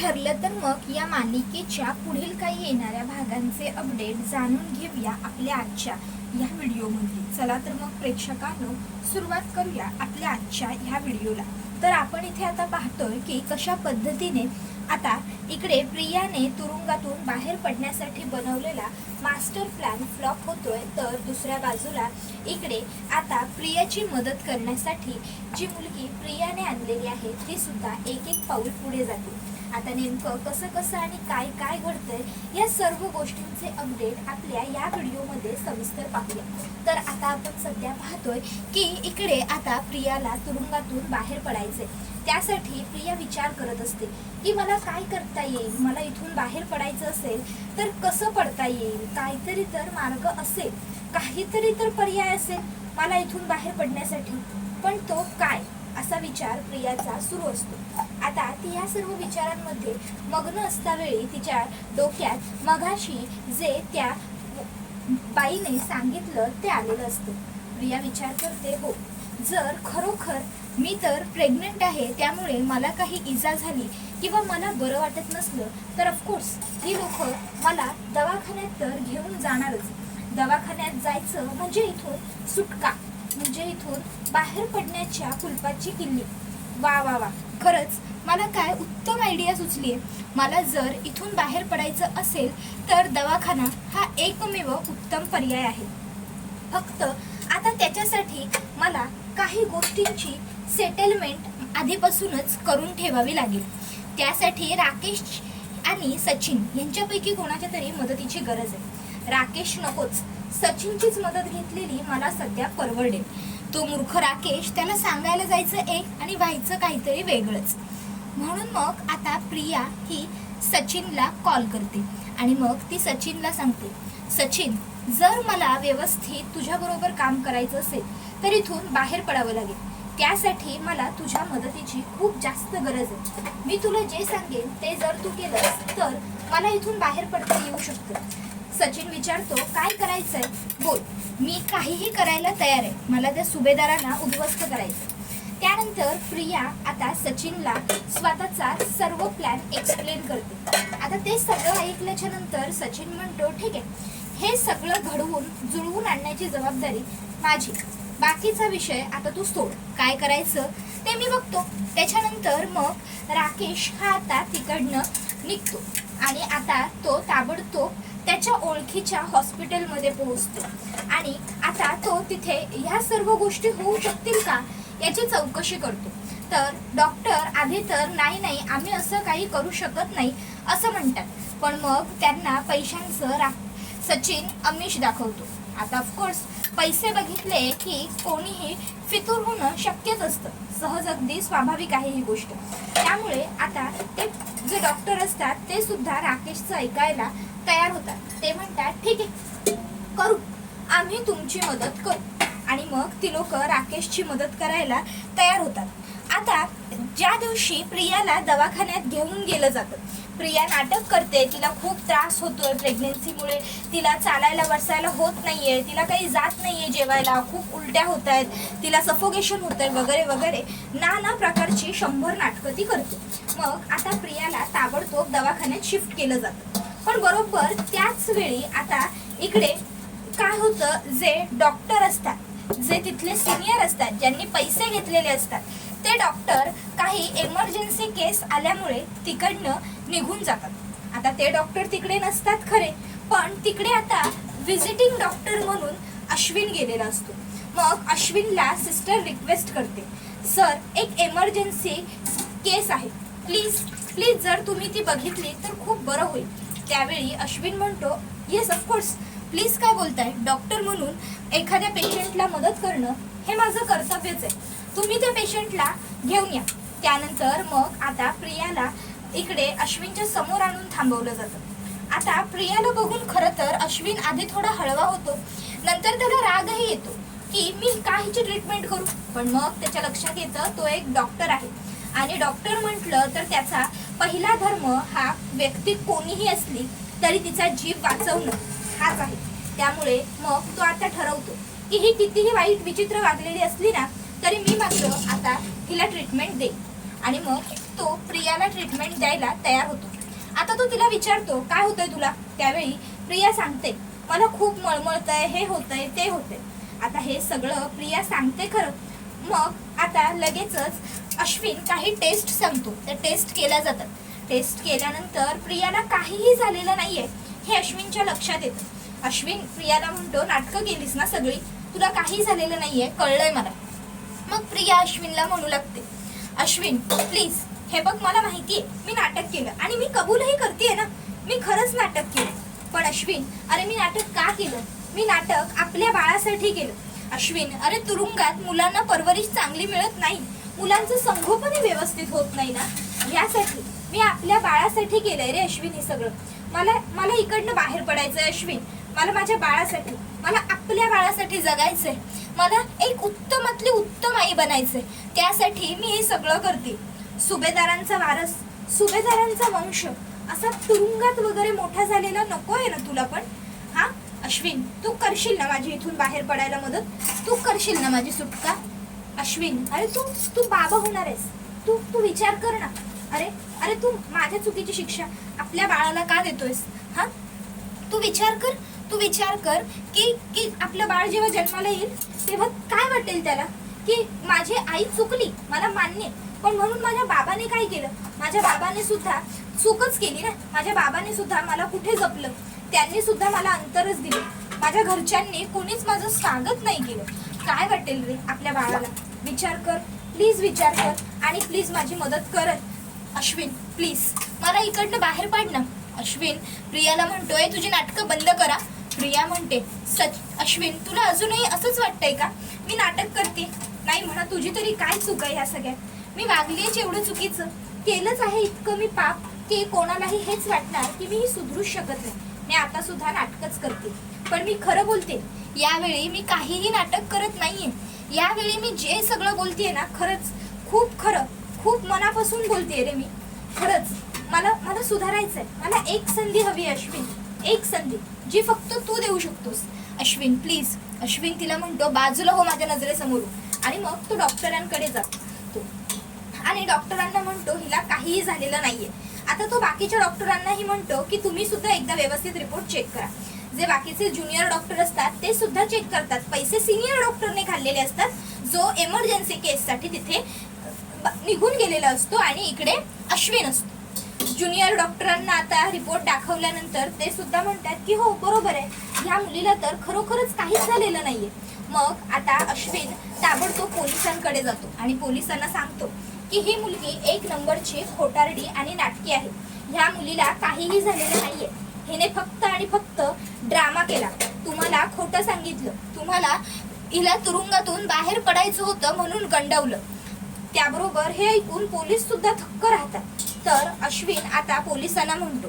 ठरलं तर मग या मालिकेच्या पुढील काही येणाऱ्या भागांचे अपडेट जाणून घेऊया आपल्या आजच्या या व्हिडिओमध्ये। चला तर मग प्रेक्षकांनो सुरुवात करूया आपल्या आजच्या ह्या व्हिडिओला। तर आपण इथे आता पाहतोय की कशा पद्धतीने आता इकडे प्रियाने तुरुंगातून बाहेर पडण्यासाठी बनवलेला मास्टर प्लॅन फ्लॉप होतोय, तर दुसऱ्या बाजूला इकडे आता प्रियाची मदत करण्यासाठी जी मुलगी प्रियाने आणलेली आहे ती सुद्धा एक एक पाऊल पुढे जाते। आता नेमकं कसं कसं आणि काय काय घडतंय या सर्व गोष्टींचे अपडेट आपल्या या व्हिडिओमध्ये सविस्तर पाहूया। तर आता आपण सध्या पाहतोय की इकडे आता प्रियाला तुरुंगातून बाहेर पडायचे, त्यासाठी प्रिया विचार करत असते की मला काय करता येईल, मला इथून बाहेर पडायचं असेल तर कसं पडता येईल, काहीतरी तर मार्ग असेल, काहीतरी तर पर्याय असेल मला इथून बाहेर पडण्यासाठी, पण तो काय असा विचार प्रियाचा सुरू असतो। आता ती या सर्व विचारांमध्ये मग्न असतावेळी तिच्या डोक्यात मगाशी जे त्या बाईने सांगितलं ते आलेलं असतं। प्रिया विचार करते, हो जर खरोखर मी तर प्रेग्नंट आहे, त्यामुळे मला काही इजा झाली किंवा मला बरं वाटत नसलं तर ऑफकोर्स ही लोक मला दवाखान्यात तर घेऊन जाणारच। दवाखान्यात जायचं म्हणजे इथून सुटका, म्हणजे इथून बाहेर पडण्याच्या कुलपाची किल्ली। वा वा वा, खरंच मला काय उत्तम आयडिया सुचली आहे। मला जर इथून बाहेर पडायचं असेल तर दवाखाना हा एकमेव उत्तम पर्याय आहे। फक्त आता त्याच्यासाठी मला काही गोष्टींची सेटलमेंट आधीपासूनच करून ठेवावी लागेल। त्यासाठी राकेश आणि सचिन यांच्यापैकी कोणाच्या तरी मदतीची गरज आहे। राकेश नकोच, सचिनचीच मदत घेतलेली मला सध्या परवडेल। तो मूर्ख राकेश, त्याला सांगायला जायचं एक आणि व्हायचं काहीतरी वेगळंच। म्हणून मग आता प्रिया ही सचिनला कॉल करते आणि मग ती सचिनला सांगते, सचिन जर मला व्यवस्थित तुझ्याबरोबर काम करायचं असेल तर इथून बाहेर पडावं लागेल। त्यासाठी मला तुझ्या मदतीची खूप जास्त गरज आहे। मी तुला जे सांगेन ते जर तू केलंस तर मला इथून बाहेर पडता येऊ शकतं। सचिन विचारतो, काय करायचंय बोल, मी काहीही करायला तयार आहे, मला त्या सुभेदारांना उद्ध्वस्त करायचं। त्यानंतर प्रिया आता सचिनला स्वतःचा सर्व प्लॅन एक्सप्लेन करते। आता ते सगळं ऐकल्याच्या नंतर सचिन म्हणतो, ठीक आहे, हे सगळं घडवून जुळवून आणण्याची जबाबदारी माझी, बाकीचा विषय आता तू सोड, काय करायचं ते मी बघतो। त्याच्यानंतर मग राकेश हा आता तिकडनं निघतो आणि आता तो ताबडतोब त्याच्या ओळखीच्या हॉस्पिटलमध्ये पोहोचतो आणि आता तो तिथे ह्या सर्व गोष्टी होऊ शकतील का याची चौकशी करतो। तर डॉक्टर आधी तर नाही आम्ही असं काही करू शकत नाही असं म्हणतात, पण मग त्यांना पैशांचं सचिन आमिष दाखवतो। आता ऑफकोर्स पैसे बघितले की कोणीही फितूर होणं शक्यच असतं, सहज अगदी स्वाभाविक आहे ही गोष्ट। त्यामुळे आता ते जे डॉक्टर असतात ते सुद्धा राकेशचं ऐकायला तयार होतात। ते म्हणतात, ठीक आहे करू, आम्ही तुमची मदत करू। आणि मग ती लोक राकेशची मदत करायला तयार होतात। आता ज्या दिवशी प्रियाला दवाखान्यात घेऊन गेलं जातं, प्रिया नाटक करते, तिला खूप त्रास होतोय प्रेग्नेन्सीमुळे, तिला चालायला बसायला होत नाहीये, तिला काही जात नाहीये, जेवायला खूप उलट्या होत आहेत, तिला सफोकेशन होतंय वगैरे वगैरे नाना प्रकारची 100 नाटकं ती करते। मग आता प्रियाला ताबडतोब दवाखान्यात शिफ्ट केलं जातं। पण बरोबर त्याच वेळी आता इकडे काय होतं, जे डॉक्टर असतात, जे तिथले सिनियर असतात, ज्यांनी पैसे घेतलेले असतात, ते डॉक्टर काही इमर्जन्सी केस आल्यामुळे तिकडनं निघून जातात। आता ते डॉक्टर तिकडे नसतात खरे, पण तिकडे आता व्हिजिटिंग डॉक्टर म्हणून अश्विन गेलेला असतो। मग अश्विनला सिस्टर रिक्वेस्ट करते, सर एक इमर्जन्सी केस आहे, प्लीज प्लीज जर तुम्ही ती बघितली तर खूप बरं होईल। त्यावेळी अश्विन म्हणतो, येस ऑफकोर्स, प्लीज काय बोलताय, डॉक्टर म्हणून एखाद्या पेशंटला मदत करणं हे माझं कर्तव्यच आहे, तुम्ही त्या पेशंटला घेऊन या। त्यानंतर मग आता प्रियाला इकडे अश्विनच्या समोर आणून थांबवलं जातं। आता प्रियाला बघून खरं तर अश्विन आधी थोडा हळवा होतो, नंतर त्याला रागही येतो की मी काहीची ट्रीटमेंट करू, पण मग त्याच्या लक्षात येतं तो एक डॉक्टर आहे आणि डॉक्टर म्हटलं तर त्याचा पहिला धर्म हा व्यक्ती कोणीही असली तरी तिचा जीव वाचवणं हाच आहे। त्यामुळे मग तो आता ठरवतो की ही कितीही वाईट विचित्र वागलेली असली ना तरी मी मात्र आता हिला ट्रीटमेंट देईन। आणि मग तो प्रियाला ट्रीटमेंट द्यायला तयार होतो. आता तो तिला विचारतो काय होतंय तुला. त्यावेळी प्रिया सांगते मला खूप मळमळतंय, हे होतंय ते होतंय. आता हे सगळं प्रिया सांगते खरं. मग आता लगेचच अश्विन काही टेस्ट सांगतो. त्या टेस्ट केल्या जातात. टेस्ट केल्यानंतर प्रियाला काहीही झालेलं नाहीये हे अश्विनच्या लक्षात येतं. अश्विन प्रियाला म्हणतो नाटकं केलीस ना सगळी, तुला काही झालेलं नाहीये, कळलंय मला. मग प्रिया अश्विनला म्हणू लागते अश्विन प्लीज, हे बघ मला माहितीये मी नाटक केलं आणि मी कबूलही करतेय ना, मी खरंच नाटक केलं. पण अश्विन अरे मी नाटक का केलं. मी नाटक आपल्या बाळासाठी केलं. अश्विन अरे तुरुंगात मुलांना परवरिश चांगली मिळत नाही, मुलांचं संगोपनही व्यवस्थित होत नाही ना, यासाठी मी आपल्या बाळासाठी केलंय रे अश्विन हे सगळं. मला इकडनं बाहेर पडायचंय अश्विन. मला माझ्या बाळासाठी, मला आपल्या बाळासाठी जगायचंय. मला एक उत्तमातली उत्तम आई बनायचंय. त्यासाठी मी हे सगळं करते. सुभेदारांचा वारस, सुभेदारांचा वंश असा तुरुंगात वगैरे मोठा झालेला नकोय ना तुला पण. हा अश्विन तू करशील ना माझी इथून बाहेर पडायला मदत, तू करशील ना माझी सुटका. अश्विन अरे तू बाबा होणार आहेस, तू विचार कर ना. अरे अरे तू माझ्या चुकीची शिक्षा आपल्या बाळाला का देतोयस. हा तू विचार कर की आपलं बाळ जेव्हा जन्माला येईल तेव्हा काय वाटेल त्याला, की माझी आई चुकली मला मान्य, पण म्हणून माझ्या बाबाने काय केलं. माझ्या बाबाने सुद्धा चूकच केली ना. माझ्या बाबाने सुद्धा मला कुठे जपलं, त्यांनी सुद्धा मला अंतरच दिले. माझ्या घरच्यांनी कोणीच माझं स्वागत नाही केलं. काय वाटेल रे आपल्या बाळाला. विचार कर प्लीज, विचार कर आणि प्लीज माझी मदत कर अश्विन प्लीज, मला इकडनं बाहेर पाड ना. अश्विन प्रियाला म्हणतोय तुझी नाटकं बंद करा. प्रिया म्हणते अश्विन तुला अजूनही असंच वाटतंय का मी नाटक करते. नाही म्हणा, तुझी तरी काय चूक आहे ह्या सगळ्यात. मी वागलीच एवढं चुकीचं, केलंच आहे इतकं मी पाप की कोणालाही हेच वाटणार की मी सुधरूच शकत नाही. मी आता सुद्धा नाटकच करते, पण मी खरं बोलते. यावेळी मी काहीही नाटक करत नाहीये. यावेळी मी जे सगळं बोलतेय ना खरंच खूप खरं, खूप मनापासून बोलतेय रे मी. खरंच मला सुधारायचंय. मला एक संधी हवी अश्विन, एक संधी जी फक्त तू देऊ शकतोस. अश्विन प्लीज. अश्विन तिला म्हणतो बाजूला हो माझ्या नजरेसमोरून. आणि मग तो डॉक्टरांकडे जातो आणि डॉक्टरांना म्हणतो हिला काहीही झालेलं नाहीये. आता तो बाकीच्या डॉक्टरांनाही म्हणतो की तुम्ही सुद्धा एकदा व्यवस्थित रिपोर्ट चेक करा. जे बाकीचे ज्युनियर डॉक्टर असतात ते सुद्धा चेक करतात. पैसे सिनियर डॉक्टरने खाल्लेले असतात, जो एमर्जन्सी केससाठी तिथे निघून गेलेला असतो आणि इकडे अश्विन असतो. ज्युनियर डॉक्टरांना आता रिपोर्ट दाखवल्यानंतर ते सुद्धा म्हणतात की हो बरोबर आहे, ह्या मुलीला तर खरोखरच काहीच झालेलं नाहीये. मग आता अश्विन ताबडतोब पोलिसांकडे जातो आणि पोलिसांना सांगतो की ही मुलगी एक नंबरची खोटारडी आणि नाटकी आहे. ह्या मुलीला काहीही झालेलं नाहीये. हिने फक्त आणि फक्त ड्रामा केला. तुम्हाला खोटं सांगितलं, तुम्हाला हिला तुरुंगातून बाहेर पडायचं होतं म्हणून गंडवलं. त्याबरोबर हे ऐकून पोलीस सुद्धा थक्क राहतात. तर अश्विन आता पोलिसांना म्हणतो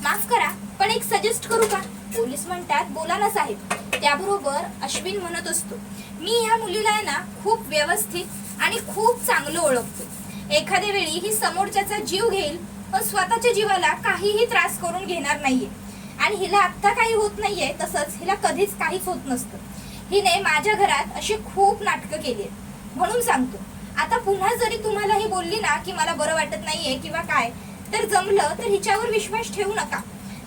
माफ करा पण एक सजेस्ट करू का. पोलीस म्हणतात बोला ना साहेब. त्याबरोबर अश्विन म्हणत असतो मी या मुलीला आहे ना खूप व्यवस्थित आणि खूप चांगलं ओळखतो. एखाद्या वेळी ही समोरच्याचा जीव घेईल पण स्वतःच्या जीवाला काहीही त्रास करून घेणार नाहीये. आणि हिला आत्ता काही होत नाहीये, तसंच हिला कधीच काहीच होत नसतं. हिने माझ्या घरात अशी खूप नाटकं केली आहेत. म्हणून सांगतो आता पुन्हा जरी तुम्हाला ही बोलली ना की मला बरं वाटत नाहीये किंवा काय, तर जमलं तर हिच्यावर विश्वास ठेवू नका.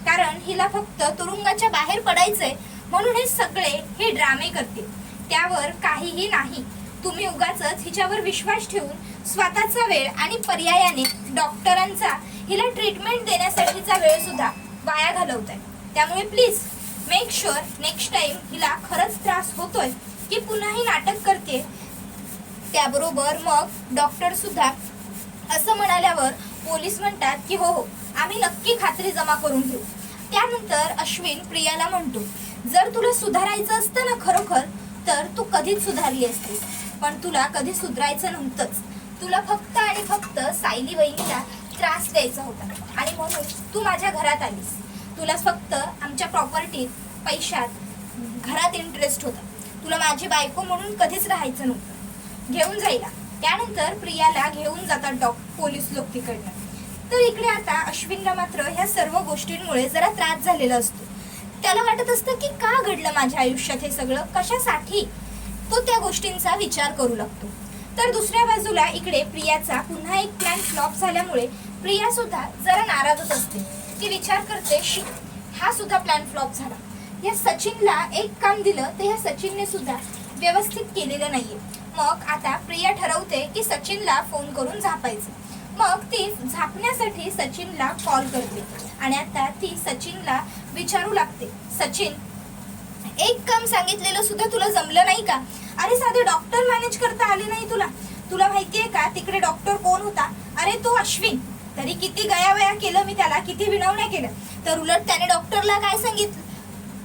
कारण हिला फक्त तुरुंगाच्या बाहेर पडायचंय म्हणून हे सगळे हे ड्रामे करते. त्यावर काहीही नाही. तुम्ही उगाचच हिच्यावर विश्वास ठेवून स्वतःचा वेळ आणि पर्यायाने डॉक्टरांचा हिला ट्रीटमेंट देण्यासाठीचा वेळ सुद्धा वाया घालवताय. त्यामुळे please make sure next time हिला खरंच त्रास होतोय की पुन्हा ही नाटक करते. त्याबरोबर मग डॉक्टर सुद्धा असं म्हणाल्यावर पोलीस म्हणतात की हो आम्ही नक्की खात्री जमा करून घेऊ. त्यानंतर अश्विन प्रियाला म्हणतो जर तुला सुधारायचं असतं ना खरोखर तर तू कधीच सुधारली असतीस, पण तुला कधी सुधारायचं नव्हतंच. तुला फक्त आणि फक्त सायली वहिनीला त्रास द्यायचा होता आणि म्हणून तू माझ्या घरात आलीस. तुला फक्त आमच्या प्रॉपर्टीत, पैशात, घरात इंटरेस्ट होता. तुला माझी बायको म्हणून कधीच राहायचं नव्हतं. घेऊन जायला. त्यानंतर प्रियाला घेऊन जातात पोलीस लोक तिकडनं. तर इकडे आता अश्विनला मात्र ह्या सर्व गोष्टींमुळे जरा त्रास झालेला असतो. त्याला वाटत असतं की का घडलं माझ्या आयुष्यात हे सगळं, कशासाठी. तो त्या गोष्टींचा विचार करू लागतो. तर दुसऱ्या बाजूला इकडे प्रियाचा पुन्हा एक प्लॅन फ्लॉप झाल्यामुळे प्रिया सुद्धा जरा नाराजच असते. ती विचार करते, शी, हा सुद्धा प्लॅन फ्लॉप झाला. या सचिनला एक काम दिलं तर या सचिनने सुद्धा व्यवस्थित केलेलं नाहीये. मग आता प्रिया ठरवते की सचिनला फोन करून झापायचं. मग ती झापण्यासाठी सचिनला कॉल करते आणि आता ती सचिनला विचारू लागते, सचिन, एक काम सांगितलेलं सुद्धा तुला जमलं नाही का? अरे साधे डॉक्टर मॅनेज करता आले नाही तुला? तुला माहितीये का तिकडे डॉक्टर कोण होता? अरे तो अश्विन. तरी किती गयावया केलं मी त्याला, किती विनवण्या केलं, तर उलट त्याने डॉक्टरला काय सांगितलं,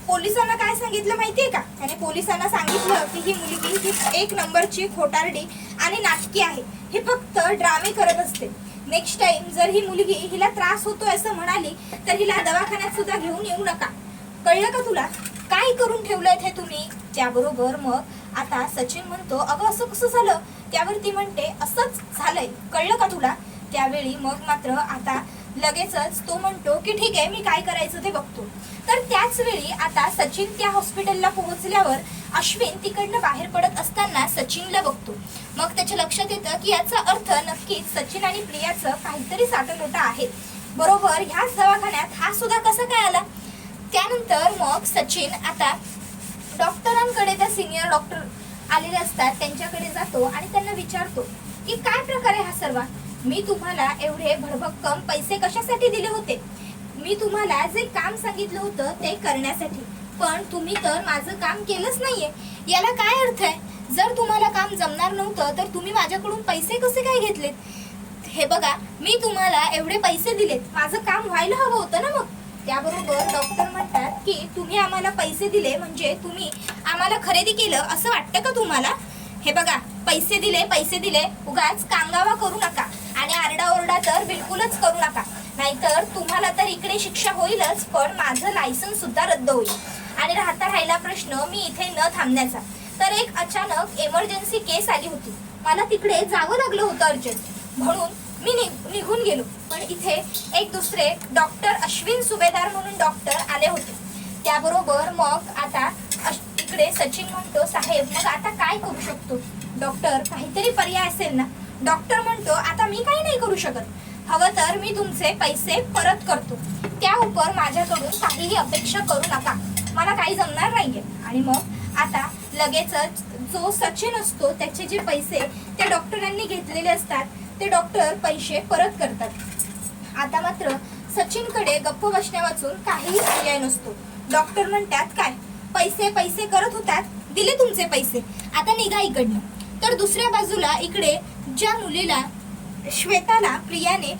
पोलिसांना काय सांगितलं माहितीये का? त्याने पोलिसांना सांगितलं की ही मुलगी ही एक नंबरची खोटारडी आणि नाटकी आहे, हे फक्त ड्रामे करत असते. नेक्स्ट टाइम जर ही मुलगी हिला त्रास होतोय असं म्हणाली तर हिला दवाखान्यात सुद्धा घेऊन येऊ नका. कळलं का तुला? काय करून ठेवलंय हे तुम्ही? त्याबरोबर मग आता सचिन म्हणतो, अगं असं कसं झालं? त्यावर ती म्हणते, असंच झालंय, कळलं का तुला? त्यावेळी मग मात्र आता लगेचच तो म्हणतो की ठीक आहे, मी काय करायचं ते बघतो. तर त्याच वेळी आता सचिन त्या हॉस्पिटलला पोहोचल्यावर अश्विन तिकडनं बाहेर पडत असताना सचिनला बघतो. मग त्याच्या लक्षात येतं की याचा अर्थ नक्कीच सचिन आणि प्रियाचं काहीतरी साटलोटा आहे. बरोबर ह्याच दवाखान्यात हा सुद्धा कसा काय आला? त्यानंतर मग सचिन आता डॉक्टरांकडे, त्या सिनियर डॉक्टर आलेले असतात त्यांच्याकडे जातो आणि त्यांना विचारतो की काय प्रकार आहे हा सर्व? मी तुम्हाला एवढे भरभक्कम पैसे कशासाठी दिले होते? मी तुम्हाला जे काम सांगितलं होतं ते करण्यासाठी, पण तुम्ही तर माझं काम केलंच नाहीये. याला काय अर्थ आहे? जर तुम्हाला काम जमणार नव्हतं तर तुम्ही माझ्याकडून पैसे कसे काय घेतलेत? हे बघा, मी तुम्हाला एवढे पैसे दिलेत, माझं काम व्हायला हवं होतं ना. मग त्याबरोबर डॉक्टर म्हणतात की तुम्ही आम्हाला पैसे दिले म्हणजे तुम्ही आम्हाला खरेदी केलं असं वाटतं का तुम्हाला? हे बघा, पैसे दिले उगाच कांगावा करू नका आणि आरडाओरडा तर बिलकुलच करू नका, नाहीतर तुम्हाला तर इकडे शिक्षा होईलच, पण माझं लायसन्स सुद्धा रद्द होईल. आणि राहिला प्रश्न मी इथे न थांबण्याचा. तर एक अचानक इमर्जन्सी केस आली होती, मला तिकडे जावं लागलं होतं अर्जंट, म्हणून मी निघून गेलो. पण इथे एक दुसरे डॉक्टर अश्विन सुभेदार म्हणून डॉक्टर आले होते. त्याबरोबर मग आता इकडे सचिन म्हणतो, साहेब मग आता काय करू शकतो? डॉक्टर, काहीतरी पर्याय असेल ना? डॉक्टर म्हणतो, आता मी काही नाही करू शकत, हवं तर मी तुमचे पैसे परत करतो, त्या उपर माझ्याकडून काहीही अपेक्षा करू नका, मला काही जमणार नाहीये. आणि मग आता लगेचच जो सचिन असतो त्याचे जे पैसे त्या डॉक्टरांनी घेतलेले असतात ते डॉक्टर पैसे परत करतात. आता मात्र सचिनकडे गप्प बसण्या वाचून काहीही पर्याय नसतो. डॉक्टर म्हणतात, काय पैसे पैसे करत होतात, दिले तुमचे पैसे, आता निघा इकडनं. तर दुसऱ्या बाजूला इकडे ज्या मुलीला, श्वेताला प्रियाने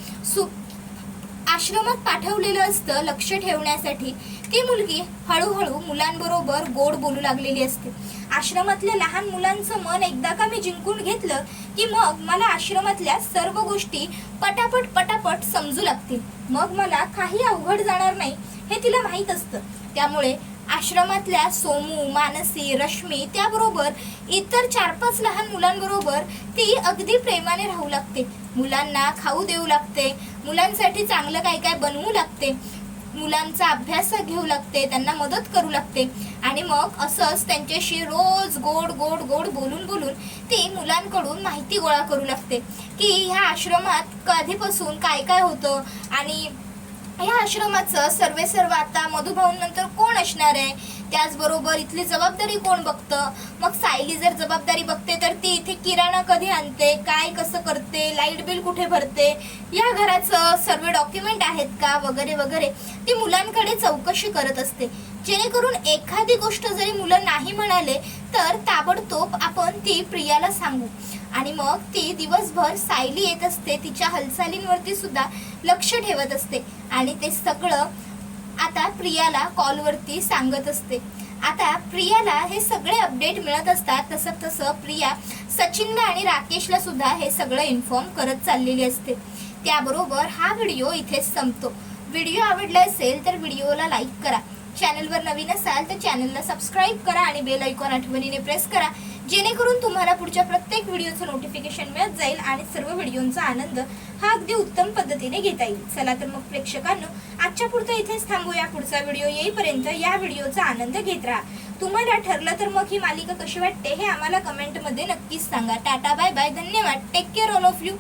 आश्रमात पाठवलेलं असतं लक्ष ठेवण्यासाठी, ती मुलगी हळूहळू मुलांबरोबर गोड बोलू लागलेली असते. आश्रमातल्या लहान मुलांचं मन एकदा का मी जिंकून घेतलं की मग मला आश्रमातल्या सर्व गोष्टी पटापट पटापट समजू लागतील, मग मला काही अवघड जाणार नाही हे तिला माहीत असतं. त्यामुळे आश्रमातल्या सोमू, मानसी, रश्मी त्याबरोबर इतर 4-5 लहान मुलांबरोबर ती अगदी प्रेमाने राहू लागते. मुलांना खाऊ देऊ लागते, मुलांसाठी चांगलं काय काय बनवू लागते, मुलांचा अभ्यास घेऊ लागते, त्यांना मदत करू लागते. आणि मग असंच त्यांच्याशी रोज गोड गोड गोड बोलून बोलून ती मुलांकडून माहिती गोळा करू लागते की ह्या आश्रमात कधीपासून काय काय होतं आणि या आश्रमाचं सर्व आता मधुभाऊंनंतर कोण असणार आहे, त्याचबरोबर इथली जबाबदारी कोण बघतं. मग सायली जर जबाबदारी बघते तर ती इथे किराणा कधी आणते, काय कसं करते, लाईट बिल कुठे भरते, या घराचं सर्व डॉक्युमेंट आहेत का वगैरे वगैरे ती मुलांकडे चौकशी करत असते, जेणेकरून एखादी गोष्ट जरी मुलं नाही म्हणाले तर ताबडतोब आपण ती प्रियाला सांगू. आणि मग ती दिवसभर सायली येत असते, तिच्या हालचालींवरती सुद्धा लक्ष ठेवत असते आणि ते सगळं आता प्रियाला कॉलवरती सांगत असते. आता प्रियाला हे सगळे अपडेट मिळत असतात, तसं प्रिया सचिनला आणि राकेशला सुद्धा हे सगळं इन्फॉर्म करत चाललेली असते. त्याबरोबर हा व्हिडिओ इथेच संपतो. व्हिडिओ आवडला असेल तर व्हिडिओला लाईक करा, चॅनलवर नवीन असाल तर चॅनलला सबस्क्राईब करा आणि बेल आयकॉन आठवणीने प्रेस करा, जेणेकरून तुम्हाला पुढच्या प्रत्येक व्हिडिओचं नोटिफिकेशन मिळत जाईल आणि सर्व व्हिडिओंचा आनंद हा अगदी उत्तम पद्धतीने घेता येईल। चला तर मग प्रेक्षकांनो, आजच्या पुरतं इथेच थांबूया। पुढचा व्हिडिओ येईपर्यंत या व्हिडिओचा आनंद घेत राहा। तुम्हाला ठरलं तर मग ही मालिका कशी वाटते हे आम्हाला कमेंटमध्ये नक्कीच सांगा। टाटा बाय बाय, धन्यवाद, take care all of you.